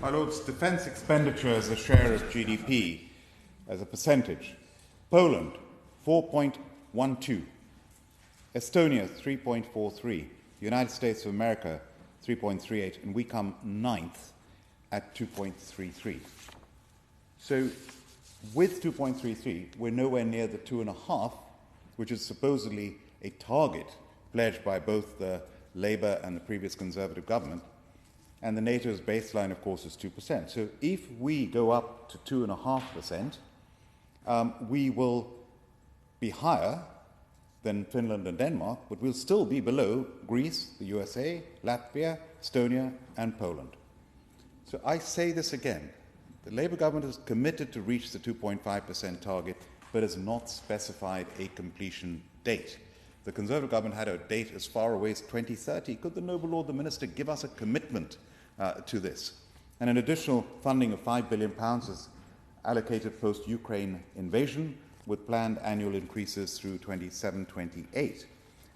My Lords, defence expenditure as a share of GDP, as a percentage. Poland, 4.12. Estonia, 3.43. The United States of America, 3.38. And we come ninth at 2.33. So with 2.33, we're nowhere near the 2.5, which is supposedly a target pledged by both the Labour and the previous Conservative government. And the NATO's baseline, of course, is 2%. So if we go up to 2.5%, we will be higher than Finland and Denmark, but we'll still be below Greece, the USA, Latvia, Estonia, and Poland. So I say this again. The Labour government is committed to reach the 2.5% target, but has not specified a completion date. The Conservative government had a date as far away as 2030. Could the noble Lord the Minister give us a commitment to this? And an additional funding of £5 billion is allocated post-Ukraine invasion, with planned annual increases through 27-28.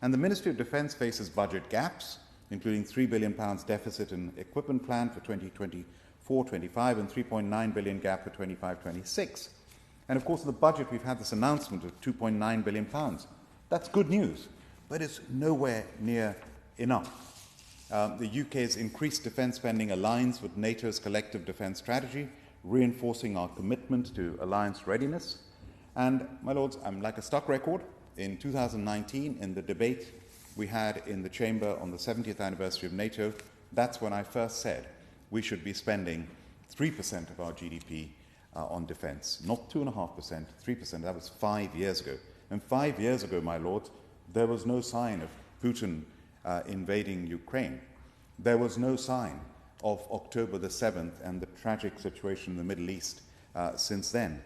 And the Ministry of Defence faces budget gaps, including £3 billion deficit in equipment plan for 2024-25 and £3.9 billion gap for 25-26. And of course, in the budget, we've had this announcement of £2.9 billion. That's good news, but it's nowhere near enough. The UK's increased defence spending aligns with NATO's collective defence strategy, reinforcing our commitment to alliance readiness. And, my Lords, I'm like a stuck record. In 2019, in the debate we had in the Chamber on the 70th anniversary of NATO, that's when I first said we should be spending 3% of our GDP on defence. Not 2.5%, 3%. That was 5 years ago. And 5 years ago, my Lords, there was no sign of Putin invading Ukraine. There was no sign of October the 7th and the tragic situation in the Middle East since then.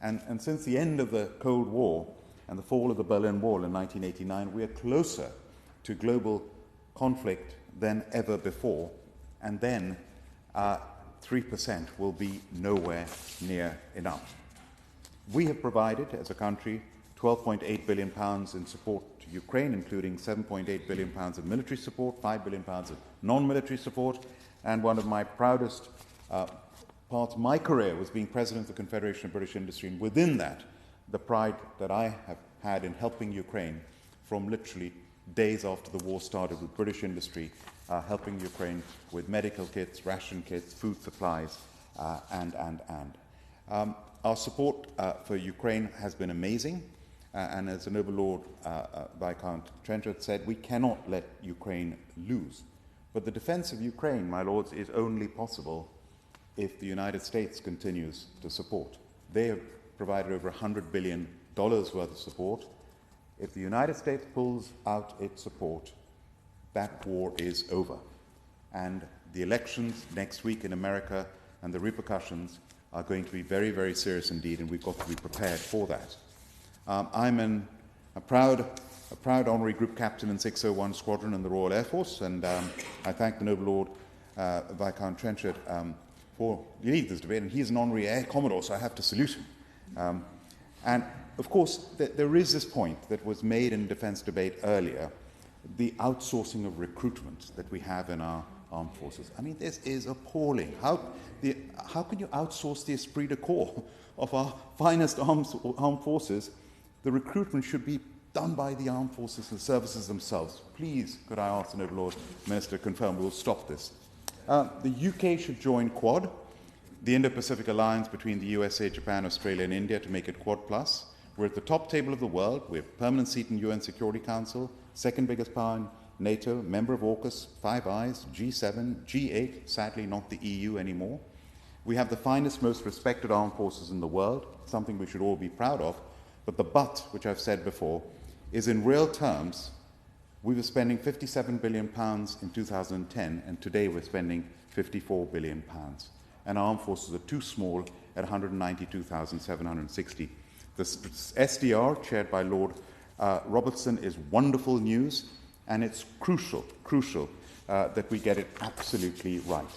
And since the end of the Cold War and the fall of the Berlin Wall in 1989, we are closer to global conflict than ever before. And then 3% will be nowhere near enough. We have provided, as a country, £12.8 billion in support to Ukraine, including £7.8 billion of military support, £5 billion of non-military support, and one of my proudest parts of my career was being president of the Confederation of British Industry, and within that, the pride that I have had in helping Ukraine from literally days after the war started with British industry, helping Ukraine with medical kits, ration kits, food supplies, and. Our support for Ukraine has been amazing. And as the noble Lord Viscount Trenchard said, we cannot let Ukraine lose. But the defence of Ukraine, my Lords, is only possible if the United States continues to support. They have provided over $100 billion worth of support. If the United States pulls out its support, that war is over. And the elections next week in America and the repercussions are going to be very, very serious indeed, and we've got to be prepared for that. I'm a proud honorary group captain in 601 Squadron in the Royal Air Force, and I thank the noble Lord Viscount Trenchard for leading this debate, and he's an honorary Air Commodore, so I have to salute him. And of course, there is this point that was made in defence debate earlier, the outsourcing of recruitment that we have in our armed forces. I mean, this is appalling. How can you outsource the esprit de corps of our finest armed forces? The recruitment should be done by the armed forces and services themselves. Please, could I ask the noble Lord Minister to confirm we will stop this? The UK should join Quad, the Indo-Pacific alliance between the USA, Japan, Australia and India, to make it Quad Plus. We're at the top table of the world. We have a permanent seat in UN Security Council, second biggest power in NATO, member of AUKUS, Five Eyes, G7, G8, sadly not the EU anymore. We have the finest, most respected armed forces in the world, something we should all be proud of. But the but, which I've said before, is in real terms, we were spending £57 billion in 2010, and today we're spending £54 billion. And our armed forces are too small at 192,760. The SDR, chaired by Lord Robertson, is wonderful news, and it's crucial that we get it absolutely right.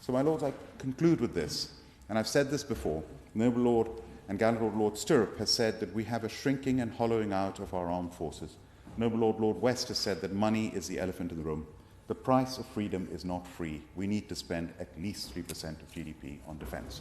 So, my Lords, I conclude with this, and I've said this before. Noble Lord and Gallant Lord Stirrup has said that we have a shrinking and hollowing out of our armed forces. Noble Lord West has said that money is the elephant in the room. The price of freedom is not free. We need to spend at least 3% of GDP on defense.